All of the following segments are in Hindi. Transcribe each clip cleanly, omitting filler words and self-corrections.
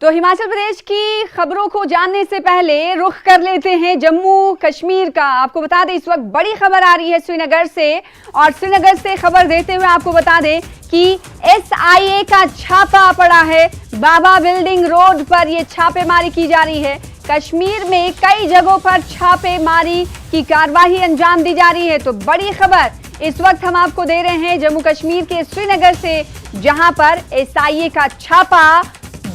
तो हिमाचल प्रदेश की खबरों को जानने से पहले रुख कर लेते हैं जम्मू कश्मीर का। आपको बता दें इस वक्त बड़ी खबर आ रही है श्रीनगर से, और श्रीनगर से खबर देते हुए आपको बता दें कि SIA का छापा पड़ा है। बाबा बिल्डिंग रोड पर यह छापेमारी की जा रही है। कश्मीर में कई जगहों पर छापेमारी की कार्रवाई अंजाम दी जा रही है। तो बड़ी खबर इस वक्त हम आपको दे रहे हैं जम्मू कश्मीर के श्रीनगर से, जहां पर SIA का छापा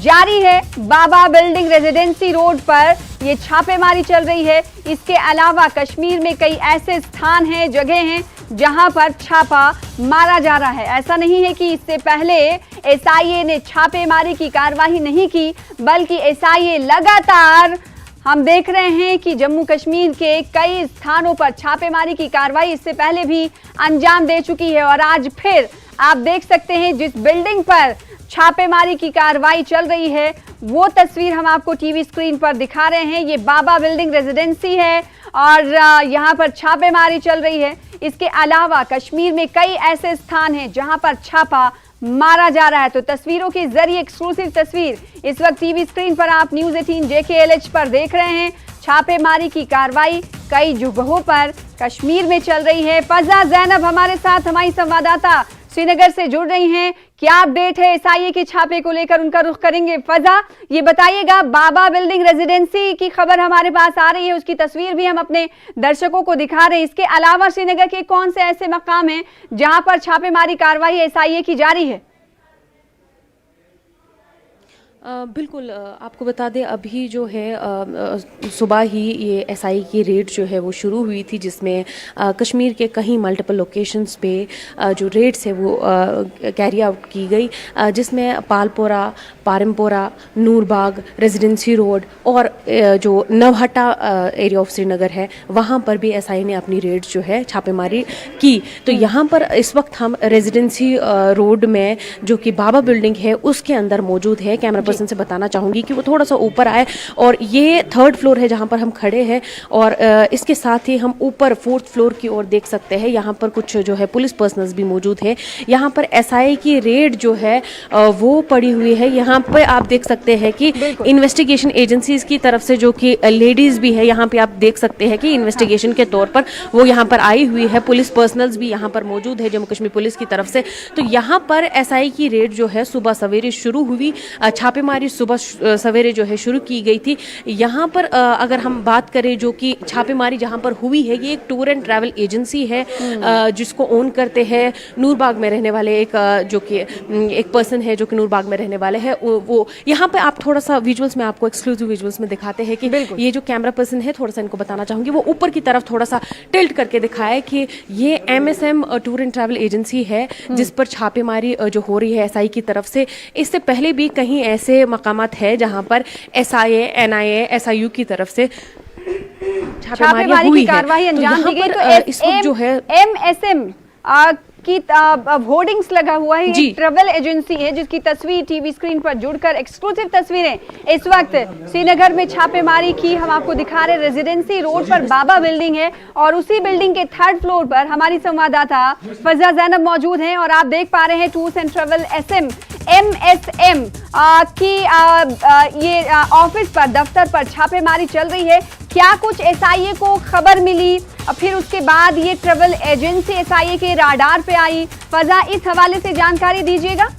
जारी है। बाबा बिल्डिंग रेजिडेंसी रोड पर यह छापेमारी चल रही है। इसके अलावा कश्मीर में कई ऐसे स्थान हैं, जगह हैं जहां पर छापा मारा जा रहा है। ऐसा नहीं है कि इससे पहले SIA ने छापेमारी की कार्रवाई नहीं की, बल्कि SIA लगातार हम देख रहे हैं कि जम्मू कश्मीर के कई स्थानों पर छापेमारी की कार्रवाई इससे पहले भी अंजाम दे चुकी है। और आज फिर आप देख सकते हैं जिस बिल्डिंग पर छापेमारी की कार्रवाई चल रही है वो तस्वीर हम आपको टीवी स्क्रीन पर दिखा रहे हैं। ये बाबा बिल्डिंग रेजिडेंसी है और यहाँ पर छापेमारी चल रही है। इसके अलावा कश्मीर में कई ऐसे स्थान हैं जहां पर छापा मारा जा रहा है। तो तस्वीरों के जरिए एक्सक्लूसिव तस्वीर इस वक्त टीवी स्क्रीन पर आप न्यूज़ 18 JKLH पर देख रहे हैं। छापेमारी की कार्रवाई कई जगहों पर कश्मीर में चल रही है। फजा जैनब हमारे साथ, हमारी संवाददाता श्रीनगर से जुड़ रही हैं। क्या अपडेट है SIA के छापे को लेकर, उनका रुख करेंगे। फजा, ये बताइएगा, बाबा बिल्डिंग रेजिडेंसी की खबर हमारे पास आ रही है, उसकी तस्वीर भी हम अपने दर्शकों को दिखा रहे हैं। इसके अलावा श्रीनगर के कौन से ऐसे मकाम हैं जहां पर छापेमारी कार्रवाई SIA की जारी है? बिल्कुल, आपको बता दें अभी जो है सुबह ही ये SIA की रेड जो है वो शुरू हुई थी, जिसमें कश्मीर के कहीं मल्टीपल लोकेशंस पे जो रेड्स है वो कैरी आउट की गई, जिसमें पालपोरा, पारमपोरा, नूरबाग, रेजिडेंसी रोड और जो नवहट्टा एरिया ऑफ श्रीनगर है वहाँ पर भी SIA ने अपनी रेड जो है छापेमारी की। तो यहाँ पर इस वक्त हम रेजिडेंसी रोड में जो कि बाबा बिल्डिंग है उसके अंदर मौजूद है। कैमरा पर्सन से बताना चाहूँगी कि वो थोड़ा सा ऊपर आए, और ये 3rd फ्लोर है जहाँ पर हम खड़े हैं, और इसके साथ ही हम ऊपर 4th फ्लोर की ओर देख सकते हैं। यहाँ पर कुछ जो है पुलिस पर्सनल्स भी मौजूद है। यहाँ पर SIA की रेड जो है वो पड़ी हुई है। यहाँ पे आप देख सकते हैं कि इन्वेस्टिगेशन एजेंसीज की तरफ से जो कि लेडीज भी है, यहाँ पे आप देख सकते हैं कि इन्वेस्टिगेशन के तौर पर वो यहाँ पर आई हुई है। पुलिस पर्सनल्स भी यहाँ पर मौजूद है जम्मू कश्मीर पुलिस की तरफ से। तो यहाँ पर SIA की रेड जो है सुबह सवेरे शुरू हुई, छापेमारी सुबह सवेरे जो है शुरू की गई थी। यहाँ पर अगर हम बात करें जो कि छापेमारी जहाँ पर हुई है, ये एक टूर एंड ट्रैवल एजेंसी है जिसको ओन करते हैं नूरबाग में रहने वाले एक जो कि एक पर्सन है जो कि नूरबाग में रहने वाले हैं। वो यहाँ पे आप थोड़ा सा विजुअल्स में आपको एक्सक्लूसिव विजुअल्स में दिखाते हैं कि ये जो कैमरा पर्सन है, थोड़ा सा इनको बताना चाहूँगी, वो ऊपर की तरफ थोड़ा सा टिल्ट करके दिखाया कि ये MSM tour and travel agency है जिस पर छापेमारी जो हो रही है SIA की तरफ से। इससे पहले भी कहीं ऐसे मकामात है जहां पर SIA, NIA, SIU की तरफ से छापेमारी की कार्रवाई अंजाम दी गई। तो इस वक्त जो है MSM की होर्डिंग्स लगा हुआ है। ये ट्रैवल एजेंसी है जिसकी तस्वीर टीवी स्क्रीन पर जुड़कर एक्सक्लूसिव तस्वीरें इस वक्त श्रीनगर में छापेमारी की हम आपको दिखा रहे। रेजिडेंसी रोड पर बाबा बिल्डिंग है और उसी बिल्डिंग के 3rd फ्लोर पर हमारी संवाददाता फजा जैनब मौजूद हैं, और आप देख पा रहे हैं टूर्स एंड ट्रैवल MSM की ये ऑफिस पर, दफ्तर पर छापेमारी चल रही है। क्या कुछ SIA को खबर मिली, फिर उसके बाद ये ट्रैवल एजेंसी SIA के राडार पे आई? फजा, इस हवाले से जानकारी दीजिएगा।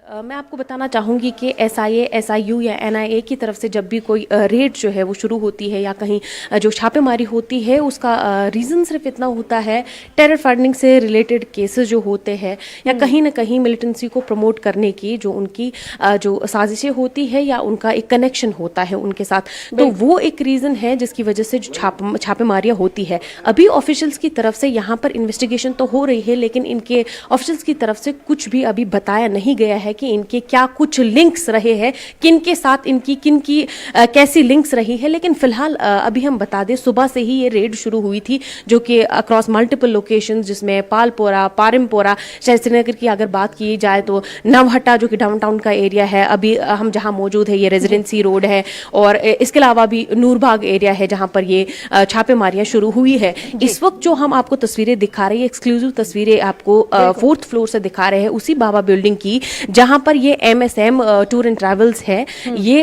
मैं आपको बताना चाहूँगी कि SIA, SIU या NIA की तरफ से जब भी कोई रेड जो है वो शुरू होती है या कहीं जो छापेमारी होती है, उसका रीज़न सिर्फ इतना होता है, टेरर फंडिंग से रिलेटेड केसेस जो होते हैं या कहीं ना कहीं मिलिटेंसी को प्रमोट करने की जो उनकी जो साजिशें होती है या उनका एक कनेक्शन होता है उनके साथ, तो वो एक रीज़न है जिसकी वजह से जो छापेमारियाँ होती है। अभी ऑफिशियल्स की तरफ से यहाँ पर इन्वेस्टिगेशन तो हो रही है, लेकिन इनके ऑफिशियल्स की तरफ से कुछ भी अभी बताया नहीं गया है कि इनके क्या कुछ लिंक्स रहे हैं, किन के साथ इनकी किन की कैसी लिंक्स रही है। लेकिन फिलहाल अभी हम बता दें, सुबह से ही ये रेड शुरू हुई थी, जो कि अक्रॉस मल्टीपल लोकेशंस, जिसमें पालपोरा, पारिमपोरा, शायद श्रीनगर की अगर बात की जाए तो नवहट्टा जो कि डाउनटाउन का एरिया है, अभी हम जहां मौजूद है ये रेजिडेंसी रोड है, और इसके अलावा भी नूरबाग एरिया है जहां पर ये छापेमारियां शुरू हुई है। इस वक्त जो हम आपको तस्वीरें दिखा रहे हैं, एक्सक्लूसिव तस्वीरें आपको 4th फ्लोर से दिखा रहे हैं, उसी बाबा बिल्डिंग की, जहां पर ये MSM टूर एंड ट्रैवल्स है, ये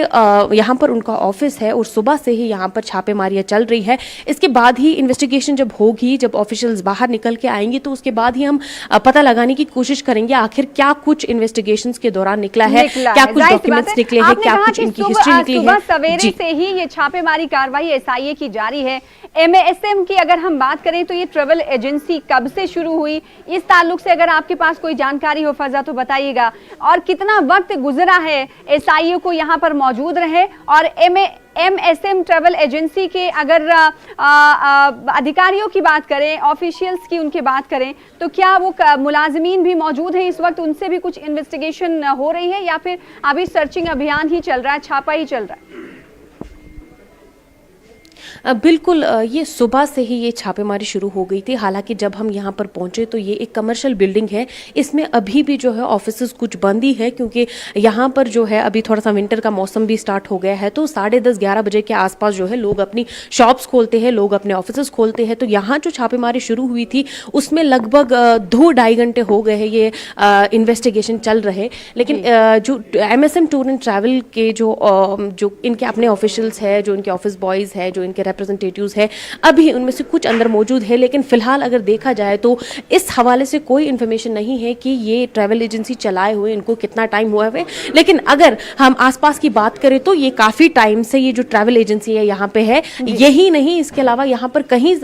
यहाँ पर उनका ऑफिस है, और सुबह से ही यहाँ पर छापेमारियां चल रही है। इसके बाद ही इन्वेस्टिगेशन जब होगी, जब ऑफिशियल्स बाहर निकल के आएंगे, तो उसके बाद ही हम पता लगाने की कोशिश करेंगे आखिर क्या कुछ इन्वेस्टिगेशंस के दौरान निकला है, क्या कुछ डॉक्यूमेंट्स निकले हैं, क्या कुछ इनकी हिस्ट्री निकली है। सवेरे से ही ये छापेमारी कार्रवाई SIA की जारी है। MSM की अगर हम बात करें तो ये ट्रैवल एजेंसी कब से शुरू हुई, इस ताल्लुक से अगर आपके पास कोई जानकारी हो फजा तो बताइएगा, और कितना वक्त गुजरा है SIA को यहाँ पर मौजूद रहे, और MSM ट्रैवल एजेंसी के अगर अधिकारियों की बात करें, ऑफिशियल्स की उनकी बात करें, तो क्या वो मुलाजिमीन भी मौजूद हैं इस वक्त, उनसे भी कुछ इन्वेस्टिगेशन हो रही है, या फिर अभी सर्चिंग अभियान ही चल रहा है, छापा ही चल रहा है? बिल्कुल, ये सुबह से ही ये छापेमारी शुरू हो गई थी। हालांकि जब हम यहाँ पर पहुंचे तो ये एक कमर्शियल बिल्डिंग है, इसमें अभी भी जो है ऑफिसेज कुछ बंद ही है, क्योंकि यहाँ पर जो है अभी थोड़ा सा विंटर का मौसम भी स्टार्ट हो गया है, तो 10:30-11 बजे के आसपास जो है लोग अपनी शॉप्स खोलते हैं, लोग अपने ऑफिसेज खोलते हैं। तो यहाँ जो छापेमारी शुरू हुई थी उसमें लगभग 2-2.5 घंटे हो गए हैं ये इन्वेस्टिगेशन चल रहे। लेकिन जो MSM टूर एंड ट्रैवल के जो इनके अपने ऑफिशियल्स है, जो इनके ऑफिस बॉयज है, जो इनके रिप्रेजेंटेटिव्स है, अभी उनमें से कुछ अंदर मौजूद है। लेकिन फिलहाल अगर देखा जाए तो इस हवाले से कोई इन्फॉर्मेशन नहीं है कि ये ट्रैवल एजेंसी चलाए हुए इनको कितना टाइम हुआ है। लेकिन अगर हम आसपास की बात करें तो ये काफी टाइम से ये जो ट्रैवल एजेंसी है यहाँ पे है। यही नहीं, इसके अलावा यहाँ पर कहीं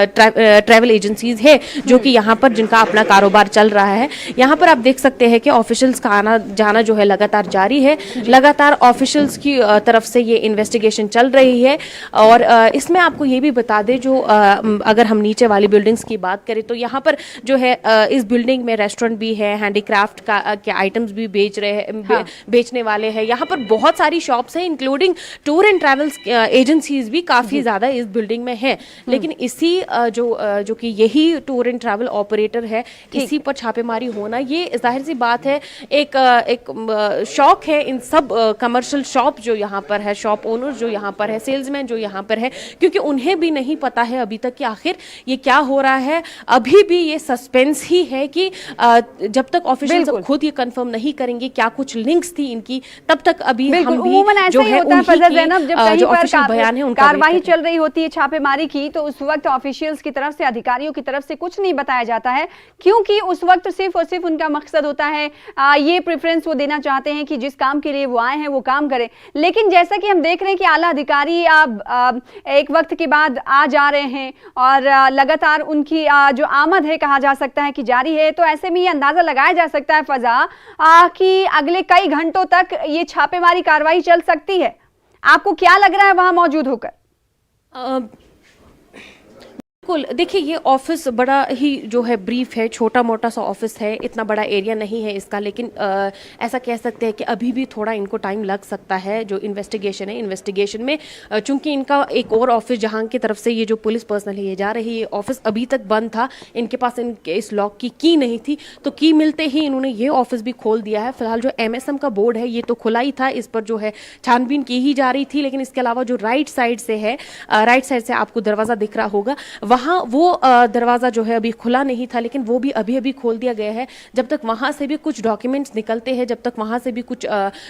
ट्रैवल एजेंसीज है जो कि यहाँ पर जिनका अपना कारोबार चल रहा है। यहाँ पर आप देख सकते हैं कि ऑफिशियल्स का आना जाना जो है लगातार जारी है, लगातार ऑफिशियल्स की तरफ से ये इन्वेस्टिगेशन चल रही है। और इसमें आपको ये भी बता दें, जो अगर हम नीचे वाली बिल्डिंग्स की बात करें तो यहाँ पर जो है इस बिल्डिंग में रेस्टोरेंट भी है, हैंडीक्राफ्ट का के आइटम्स भी बेच रहे हैं, हाँ। बेचने वाले हैं। यहाँ पर बहुत सारी शॉप्स हैं, including tour and travels agencies भी काफी ज्यादा इस बिल्डिंग में है। लेकिन इसी जो कि यही टूर एंड ट्रैवल ऑपरेटर है, इसी पर छापेमारी होना, ये जाहिर सी बात है एक शौक है इन सब कमर्शियल शॉप जो यहाँ पर है, शॉप ओनर्स जो यहाँ पर है, सेल्समैन जो यहाँ पर है, क्योंकि उन्हें भी नहीं पता है अभी तक कि आखिर ये क्या हो रहा है। अभी भी ये सस्पेंस ही है कि जब तक ऑफिशियल्स खुद ये कंफर्म नहीं करेंगे क्या कुछ लिंक्स थी इनकी, तब तक अभी हम भी जो है जो ऑफिशियल बयान है उनका कार्रवाई चल रही होती है छापेमारी की, तो उस वक्त ऑफिशियल्स की तरफ से, अधिकारियों की तरफ से कुछ नहीं बताया जाता है, क्योंकि उस वक्त सिर्फ और सिर्फ उनका मकसद होता है ये प्रेफरेंस वो देना चाहते हैं कि जिस काम के लिए वो आए हैं वो काम करें। लेकिन जैसा कि हम देख रहे हैं कि आला अधिकारी एक वक्त के बाद आ जा रहे हैं और लगातार उनकी जो आमद है कहा जा सकता है कि जारी है, तो ऐसे में ये अंदाजा लगाया जा सकता है फजा कि अगले कई घंटों तक ये छापेमारी कार्रवाई चल सकती है। आपको क्या लग रहा है वहां मौजूद होकर? बिल्कुल, देखिए ये ऑफिस बड़ा ही जो है ब्रीफ है, छोटा मोटा सा ऑफिस है, इतना बड़ा एरिया नहीं है इसका। लेकिन ऐसा कह सकते हैं कि अभी भी थोड़ा इनको टाइम लग सकता है जो इन्वेस्टिगेशन है। इन्वेस्टिगेशन में चूंकि इनका एक और ऑफिस जहां की तरफ से ये जो पुलिस पर्सनल है ये जा रही है, ऑफिस अभी तक बंद था, इनके पास इनके इस लॉक की की नहीं थी, तो की मिलते ही इन्होंने ये ऑफिस भी खोल दिया है। फिलहाल जो MSM का बोर्ड है ये तो खुला ही था, इस पर जो है छानबीन की ही जा रही थी। लेकिन इसके अलावा जो राइट साइड से है, राइट साइड से आपको दरवाजा दिख रहा होगा, वहां वो दरवाजा जो है अभी खुला नहीं था, लेकिन वो भी अभी अभी खोल दिया गया है। जब तक वहां से भी कुछ डॉक्यूमेंट्स निकलते हैं, जब तक वहां से भी कुछ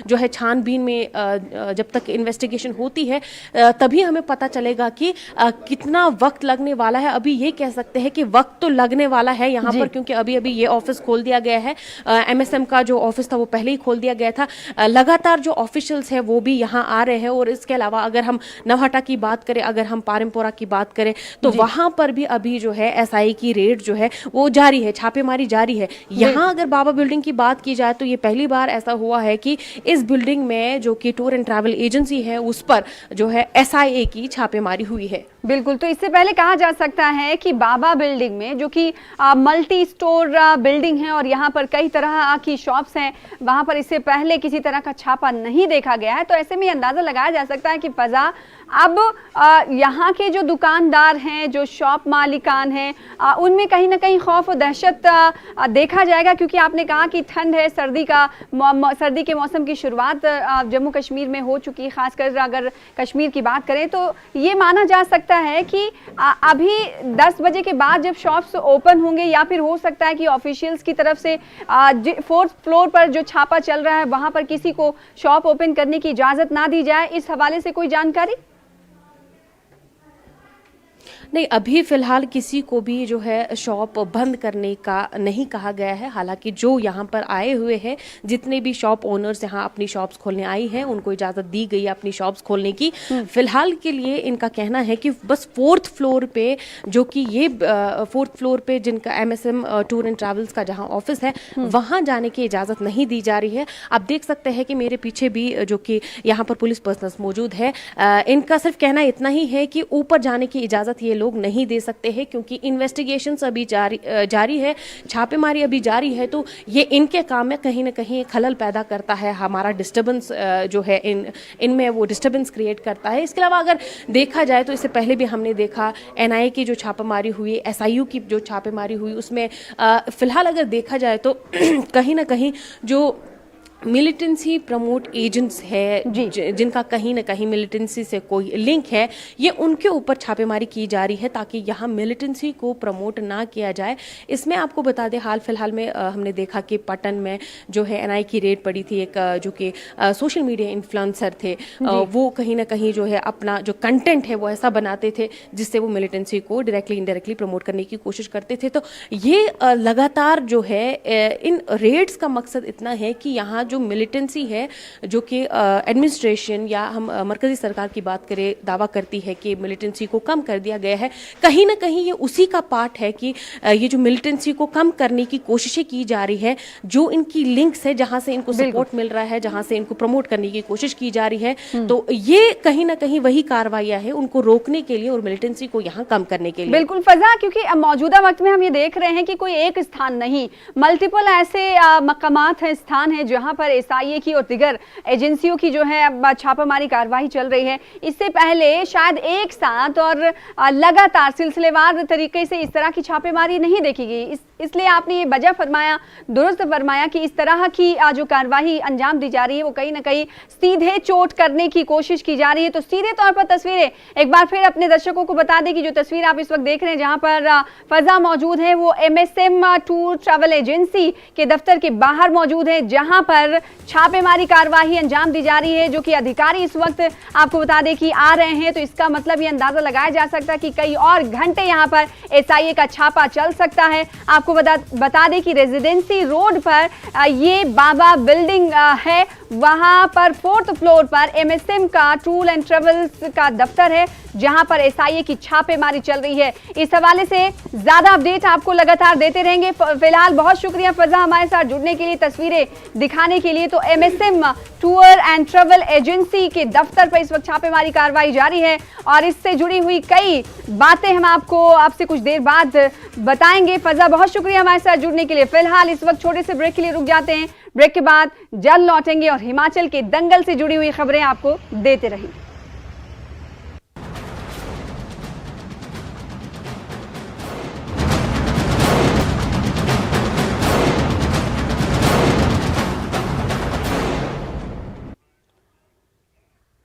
जो है छानबीन में जब तक इन्वेस्टिगेशन होती है, तभी हमें पता चलेगा कि कितना वक्त लगने वाला है। अभी ये कह सकते हैं कि वक्त तो लगने वाला है यहाँ पर, क्योंकि अभी अभी ये ऑफिस खोल दिया गया है। MSM का जो ऑफिस था वो पहले ही खोल दिया गया था। लगातार जो ऑफिशियल्स है वो भी यहाँ आ रहे हैं। और इसके अलावा अगर हम नवहट्टा की बात करें, अगर हम पारिमपोरा की बात करें, तो वहां पर भी अभी जो है एसआई की रेड जो है वो जारी है, छापेमारी जारी है। यहाँ अगर बाबा बिल्डिंग की बात की जाए तो ये पहली बार ऐसा हुआ है कि इस बिल्डिंग में जो कि टूर एंड ट्रैवल एजेंसी है उस पर जो है एसआईए की छापेमारी हुई है। बिल्कुल, तो इससे पहले कहा जा सकता है कि बाबा बिल्डिंग में जो कि मल्टी स्टोर बिल्डिंग है और यहाँ पर कई तरह की शॉप्स हैं, वहाँ पर इससे पहले किसी तरह का छापा नहीं देखा गया है। तो ऐसे में अंदाजा लगाया जा सकता है कि फजा अब यहाँ के जो दुकानदार हैं, जो शॉप मालिकान हैं, उनमें कहीं ना कहीं खौफ और दहशत देखा जाएगा, क्योंकि आपने कहा कि ठंड है, सर्दी के मौसम की शुरुआत जम्मू कश्मीर में हो चुकी है। खासकर अगर कश्मीर की बात करें तो ये माना जा सकता है कि अभी 10 बजे के बाद जब शॉप्स ओपन होंगे या फिर हो सकता है कि ऑफिशियल्स की तरफ से 4th फ्लोर पर जो छापा चल रहा है वहां पर किसी को शॉप ओपन करने की इजाजत ना दी जाए। इस हवाले से कोई जानकारी? नहीं, अभी फिलहाल किसी को भी जो है शॉप बंद करने का नहीं कहा गया है। हालांकि जो यहाँ पर आए हुए हैं, जितने भी शॉप ओनर्स यहाँ अपनी शॉप्स खोलने आई हैं, उनको इजाज़त दी गई है अपनी शॉप्स खोलने की। फिलहाल के लिए इनका कहना है कि बस 4th फ्लोर पे, जो कि ये 4th फ्लोर पे जिनका MSM टूर एंड ट्रैवल्स का जहाँ ऑफिस है, वहाँ जाने की इजाज़त नहीं दी जा रही है। आप देख सकते हैं कि मेरे पीछे भी जो कि यहाँ पर पुलिस पर्सनल्स मौजूद है, इनका सिर्फ कहना इतना ही है कि ऊपर जाने की इजाज़त ये लोग नहीं दे सकते हैं, क्योंकि इन्वेस्टिगेशंस अभी जारी है, छापेमारी अभी जारी है। तो ये इनके काम में कहीं ना कहीं खलल पैदा करता है, हमारा डिस्टर्बेंस जो है इनमें वो डिस्टर्बेंस क्रिएट करता है। इसके अलावा अगर देखा जाए तो इससे पहले भी हमने देखा NIA की जो छापेमारी हुई, SIU की जो छापेमारी हुई, उसमें फिलहाल अगर देखा जाए तो कहीं ना कहीं जो मिलिटेंसी प्रमोट एजेंट्स है, जिनका कहीं ना कहीं मिलिटेंसी से कोई लिंक है, ये उनके ऊपर छापेमारी की जा रही है ताकि यहाँ मिलिटेंसी को प्रमोट ना किया जाए। इसमें आपको बता दें, हाल फिलहाल में हमने देखा कि पटन में जो है NIA की रेड पड़ी थी। एक जो कि सोशल मीडिया इन्फ्लुएंसर थे, वो कहीं ना कहीं जो है अपना जो कंटेंट है वो ऐसा बनाते थे जिससे वो मिलिटेंसी को डायरेक्टली इनडायरेक्टली प्रमोट करने की कोशिश करते थे। तो ये लगातार जो है इन रेड्स का मकसद इतना है कि यहाँ जो मिलिटेंसी है, जो कि एडमिनिस्ट्रेशन या हम मरकजी सरकार की बात करें, दावा करती है कि मिलिटेंसी को कम कर दिया गया है, कहीं ना कहीं ये उसी का पार्ट है कि ये जो मिलिटेंसी को कम करने की कोशिशें की जा रही है, जो इनकी लिंक्स है, जहां से इनको सपोर्ट मिल रहा है, जहां से इनको प्रमोट करने की कोशिश की जा रही है, तो ये कहीं ना कहीं वही कार्रवाइयां है उनको रोकने के लिए और मिलिटेंसी को यहाँ कम करने के लिए। बिल्कुल फजा, क्योंकि मौजूदा वक्त में हम ये देख रहे हैं कि कोई एक स्थान नहीं, मल्टीपल ऐसे मकामात हैं, स्थान है जहां पर SIA की और दिगर एजेंसियों की जो है अब छापामारी कार्रवाई चल रही है। इससे पहले शायद एक साथ और लगातार सिलसिलेवार तरीके से इस तरह की छापेमारी नहीं देखी गई। इसलिए आपने ये वजह फरमाया, दुरुस्त फरमाया कि इस तरह की जो कार्रवाई अंजाम दी जा रही है वो कहीं ना कहीं सीधे चोट करने की कोशिश की जा रही है। तो सीधे तौर पर तस्वीरें एक बार फिर अपने दर्शकों को बता दें कि जो तस्वीर आप इस वक्त देख रहे हैं, जहां पर फजा मौजूद है, वो MSM टूर ट्रैवल एजेंसी के दफ्तर के बाहर मौजूद है, जहां पर छापेमारी कार्रवाई अंजाम दी जा रही है। जो कि अधिकारी इस वक्त आपको बता दें कि आ रहे हैं, तो इसका मतलब ये अंदाजा लगाया जा सकता है कि कई और घंटे यहां पर SIA का छापा चल सकता है। आपको बता दें कि रेजिडेंसी रोड पर ये बाबा बिल्डिंग है, वहां पर 4th फ्लोर पर MSM का टूर एंड ट्रेवल्स का दफ्तर है, जहां पर SIA की छापेमारी चल रही है। इस हवाले से ज्यादा अपडेट आपको लगातार देते रहेंगे। फिलहाल बहुत शुक्रिया फजा हमारे साथ जुड़ने के लिए, तस्वीरें दिखाने के लिए। तो MSM tour and travel agency के दफ्तर पर इस वक्त छापेमारी कार्रवाई जारी है और इससे जुड़ी हुई कई बातें हम आपसे कुछ देर बाद बताएंगे। फजा बहुत शुक्रिया हमारे साथ जुड़ने के लिए। फिलहाल इस वक्त छोटे से ब्रेक के लिए रुक जाते हैं, ब्रेक के बाद जल्द लौटेंगे और हिमाचल के दंगल से जुड़ी हुई खबरें आपको देते रहेंगे।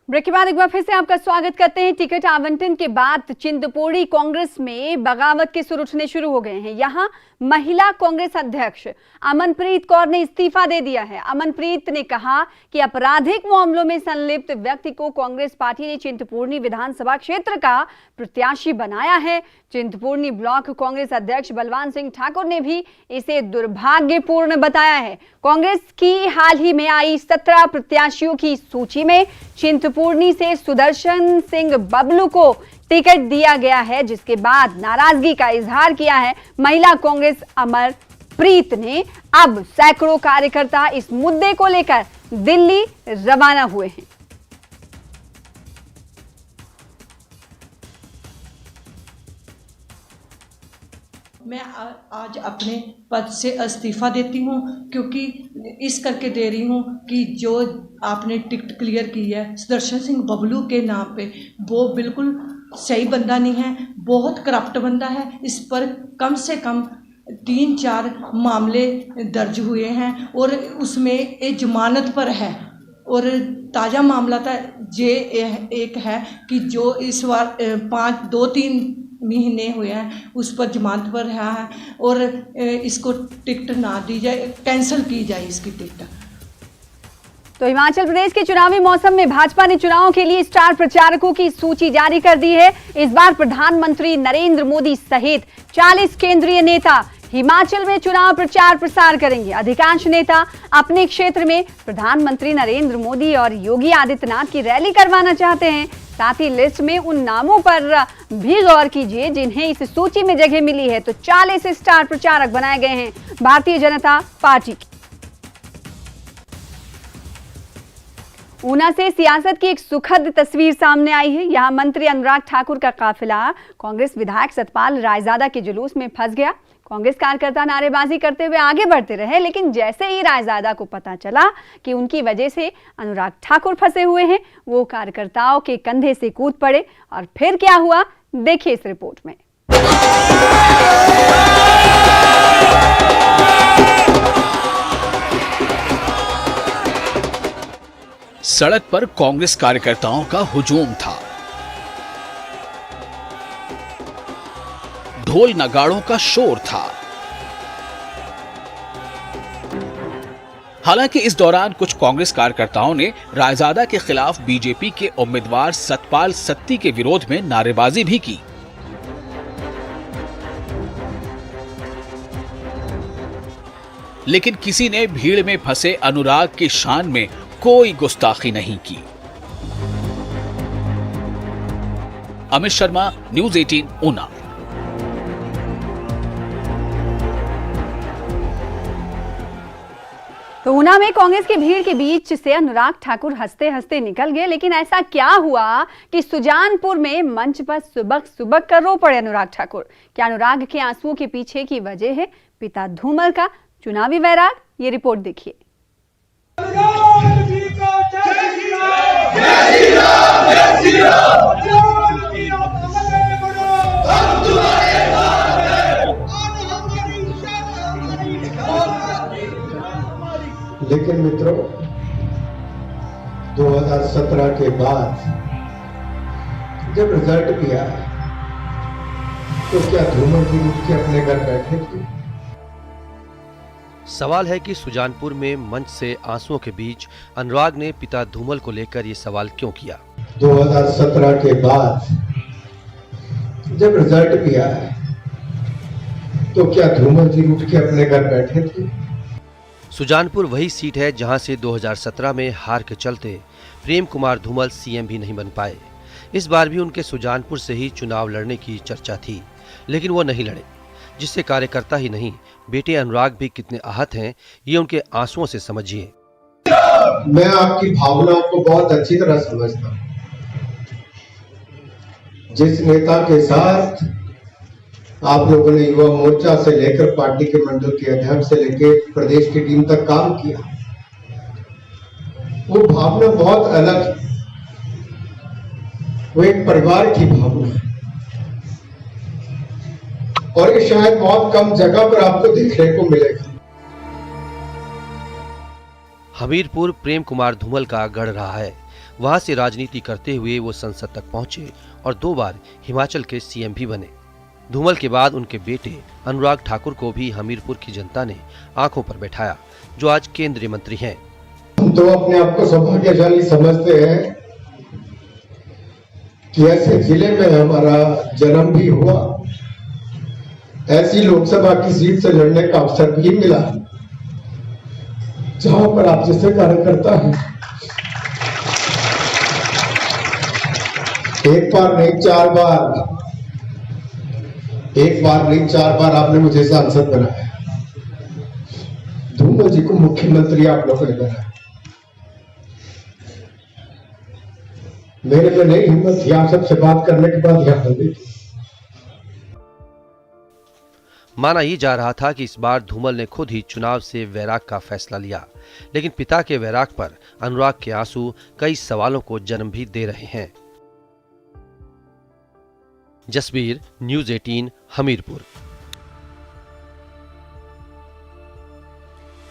ब्रेक के बाद एक बार फिर से आपका स्वागत करते हैं। टिकट आवंटन के बाद चिंतपूर्णी कांग्रेस में बगावत के सुर उठने शुरू हो गए हैं। यहां महिला कांग्रेस अध्यक्ष अमनप्रीत कौर ने इस्तीफा दे दिया है। अमनप्रीत ने कहा कि आपराधिक मामलों में संलिप्त व्यक्ति को कांग्रेस पार्टी ने चिंतपूर्णी विधानसभा क्षेत्र का प्रत्याशी बनाया है। चिंतपूर्णी ब्लॉक कांग्रेस अध्यक्ष बलवान सिंह ठाकुर ने भी इसे दुर्भाग्यपूर्ण बताया है। कांग्रेस की हाल ही में आई 17 प्रत्याशियों की सूची में चिंतपूर्णी से सुदर्शन सिंह बबलू को टिकट दिया गया है, जिसके बाद नाराजगी का इजहार किया है महिला कांग्रेस अमरप्रीत ने। अब सैकड़ों कार्यकर्ता इस मुद्दे को लेकर दिल्ली रवाना हुए हैं। मैं आज अपने पद से इस्तीफा देती हूँ, क्योंकि इस करके दे रही हूँ कि जो आपने टिकट क्लियर की है सुदर्शन सिंह बबलू के नाम पे, वो बिल्कुल सही बंदा नहीं है, बहुत करप्ट बंदा है। इस पर कम से कम 3-4 मामले दर्ज हुए हैं और उसमें एक जमानत पर है। और ताज़ा मामला था एक है कि जो इस बार 2-3 महीने हुए हैं उस पर जमानत पर रहा है और इसको टिकट ना दी जाए, कैंसिल की जाए इसकी टिकट। तो हिमाचल प्रदेश के चुनावी मौसम में भाजपा ने चुनावों के लिए स्टार प्रचारकों की सूची जारी कर दी है। इस बार प्रधानमंत्री नरेंद्र मोदी सहित 40 केंद्रीय नेता हिमाचल में चुनाव प्रचार प्रसार करेंगे। अधिकांश नेता अपने क्षेत्र में प्रधानमंत्री नरेंद्र मोदी और योगी आदित्यनाथ की रैली करवाना चाहते हैं। साथ ही लिस्ट में उन नामों पर भी गौर कीजिए जिन्हें इस सूची में जगह मिली है। तो 40 स्टार प्रचारक बनाए गए हैं भारतीय जनता पार्टी के। ऊना से सियासत की एक सुखद तस्वीर सामने आई है। यहां मंत्री अनुराग ठाकुर का काफिला कांग्रेस विधायक सतपाल रायजादा के जुलूस में फंस गया। कांग्रेस कार्यकर्ता नारेबाजी करते हुए आगे बढ़ते रहे, लेकिन जैसे ही रायजादा को पता चला कि उनकी वजह से अनुराग ठाकुर फंसे हुए हैं, वो कार्यकर्ताओं के कंधे से कूद पड़े। और फिर क्या हुआ, देखिए इस रिपोर्ट में। सड़क पर कांग्रेस कार्यकर्ताओं का हुजूम था। ढोल नगाड़ों का शोर था। हालांकि इस दौरान कुछ कांग्रेस कार्यकर्ताओं ने रायजादा के खिलाफ बीजेपी के उम्मीदवार सतपाल सत्ती के विरोध में नारेबाजी भी की। लेकिन किसी ने भीड़ में फंसे अनुराग की शान में कोई गुस्ताखी नहीं की। अमित शर्मा, न्यूज़ 18 ऊना। तो ऊना में कांग्रेस की भीड़ के बीच से अनुराग ठाकुर हंसते हंसते निकल गए। लेकिन ऐसा क्या हुआ कि सुजानपुर में मंच पर सुबक सुबक कर रो पड़े अनुराग ठाकुर? क्या अनुराग के आंसुओं के पीछे की वजह है पिता धूमल का चुनावी वैराग? ये रिपोर्ट देखिए। लेकिन मित्रों, 2017 के बाद जब रिजल्ट भी आया तो क्या धूमल जी उठ के अपने घर बैठे थे? सवाल है कि सुजानपुर में मंच से आंसुओं के बीच अनुराग ने पिता धूमल को लेकर ये सवाल क्यों किया? 2017 के बाद जब रिजल्ट भी आया तो क्या धूमल जी उठ के अपने घर बैठे थे? सुजानपुर वही सीट है जहां से 2017 में हार के चलते प्रेम कुमार धूमल सीएम भी नहीं बन पाए। इस बार भी उनके सुजानपुर से ही चुनाव लड़ने की चर्चा थी, लेकिन वो नहीं लड़े, जिससे कार्यकर्ता ही नहीं बेटे अनुराग भी कितने आहत हैं ये उनके आंसुओं से समझिए। मैं आपकी भावनाओं को बहुत अच्छी तरह समझता हूं। जिस नेता के साथ आप लोगों ने युवा मोर्चा से लेकर पार्टी के मंडल के अध्यक्ष से लेकर प्रदेश की टीम तक काम किया, वो भावना बहुत अलग है। वो एक परिवार की भावना है और ये शायद बहुत कम जगह पर आपको देखने को मिलेगा। हमीरपुर प्रेम कुमार धूमल का गढ़ रहा है। वहां से राजनीति करते हुए वो संसद तक पहुंचे और 2 बार हिमाचल के सीएम भी बने। धूमल के बाद उनके बेटे अनुराग ठाकुर को भी हमीरपुर की जनता ने आंखों पर बैठाया, जो आज केंद्रीय मंत्री हैं। हम तो अपने आप को सौभाग्यशाली समझते हैं कि ऐसे जिले में हमारा जन्म भी हुआ, ऐसी लोकसभा की सीट से लड़ने का अवसर भी मिला जहां पर आप जैसे कार्यकर्ता हैं एक बार नहीं 4 बार, एक बार नहीं 4 बार आपने मुझे सांसद बनाया। धूमल जी को मुख्यमंत्री आप लोगों ने बनाया। मेरे में नहीं हिम्मत थी आप सबसे बात करने के बाद यहां बंदी थी। माना ये जा रहा था कि इस बार धूमल ने खुद ही चुनाव से वैराग का फैसला लिया, लेकिन पिता के वैराग पर अनुराग के आंसू कई सवालों को जन्म भी दे रहे हैं। जसबीर, न्यूज़ 18, हमीरपुर।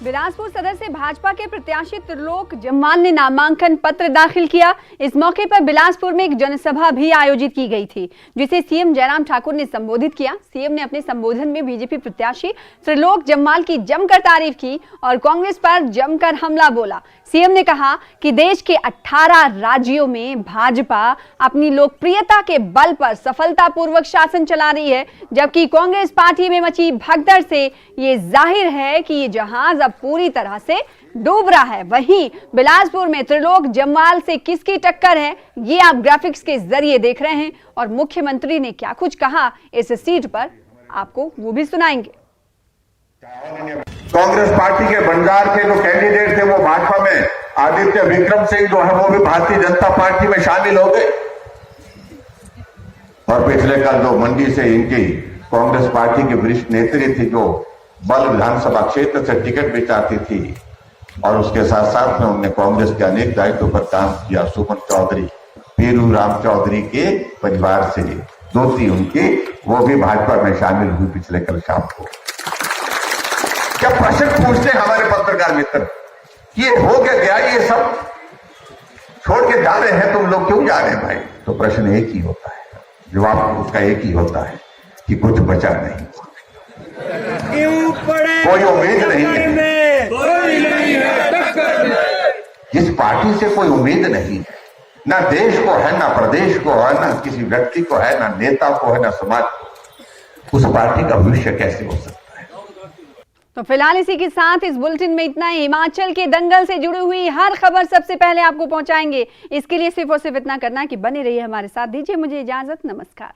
बिलासपुर सदर से भाजपा के प्रत्याशी त्रिलोक जम्वाल ने नामांकन पत्र दाखिल किया। इस मौके पर बिलासपुर में एक जनसभा भी आयोजित की गई थी, जिसे सीएम जयराम ठाकुर ने संबोधित किया। सीएम ने अपने संबोधन में बीजेपी प्रत्याशी त्रिलोक जम्वाल की जमकर तारीफ की और कांग्रेस पर जमकर हमला बोला। सीएम ने कहा कि देश के 18 राज्यों में भाजपा अपनी लोकप्रियता के बल पर सफलतापूर्वक शासन चला रही है, जबकि कांग्रेस पार्टी में मची भगदड़ से ये जाहिर है कि ये जहाज अब पूरी तरह से डूब रहा है। वहीं बिलासपुर में त्रिलोक जम्वाल से किसकी टक्कर है, ये आप ग्राफिक्स के जरिए देख रहे हैं और मुख्यमंत्री ने क्या कुछ कहा इस सीट पर आपको वो भी सुनाएंगे। कांग्रेस पार्टी के बंजार के जो कैंडिडेट थे वो भाजपा में, आदित्य विक्रम सिंह जो है वो भी भारतीय जनता पार्टी में शामिल हो गए। और पिछले कल जो मंडी से इनकी कांग्रेस पार्टी की वरिष्ठ नेत्री थी जो बल विधानसभा क्षेत्र से टिकट भी चाहती थी और उसके साथ साथ में उन्होंने कांग्रेस के अनेक दायित्वों पर काम किया। सुमन चौधरी, पीरू राम चौधरी के परिवार से दोस्ती उनकी, वो भी भाजपा में शामिल हुई पिछले कल शाम को। क्या प्रश्न पूछते हैं हमारे पत्रकार मित्र, ये हो गया ये सब छोड़ के जा रहे हैं, तुम लोग क्यों जा रहे हैं भाई? तो प्रश्न एक ही होता है, जवाब उसका एक ही होता है कि कुछ बचा नहीं, कोई उम्मीद नहीं है। जिस पार्टी से कोई उम्मीद नहीं है, ना देश को है, ना प्रदेश को है, ना किसी व्यक्ति को है, ना नेता को है, ना समाज को, उस पार्टी का भविष्य कैसे हो सकता है? तो फिलहाल इसी के साथ इस बुलेटिन में इतना ही। हिमाचल के दंगल से जुड़ी हुई हर खबर सबसे पहले आपको पहुंचाएंगे। इसके लिए सिर्फ और सिर्फ इतना करना है कि बने रहिए हमारे साथ। दीजिए मुझे इजाजत, नमस्कार।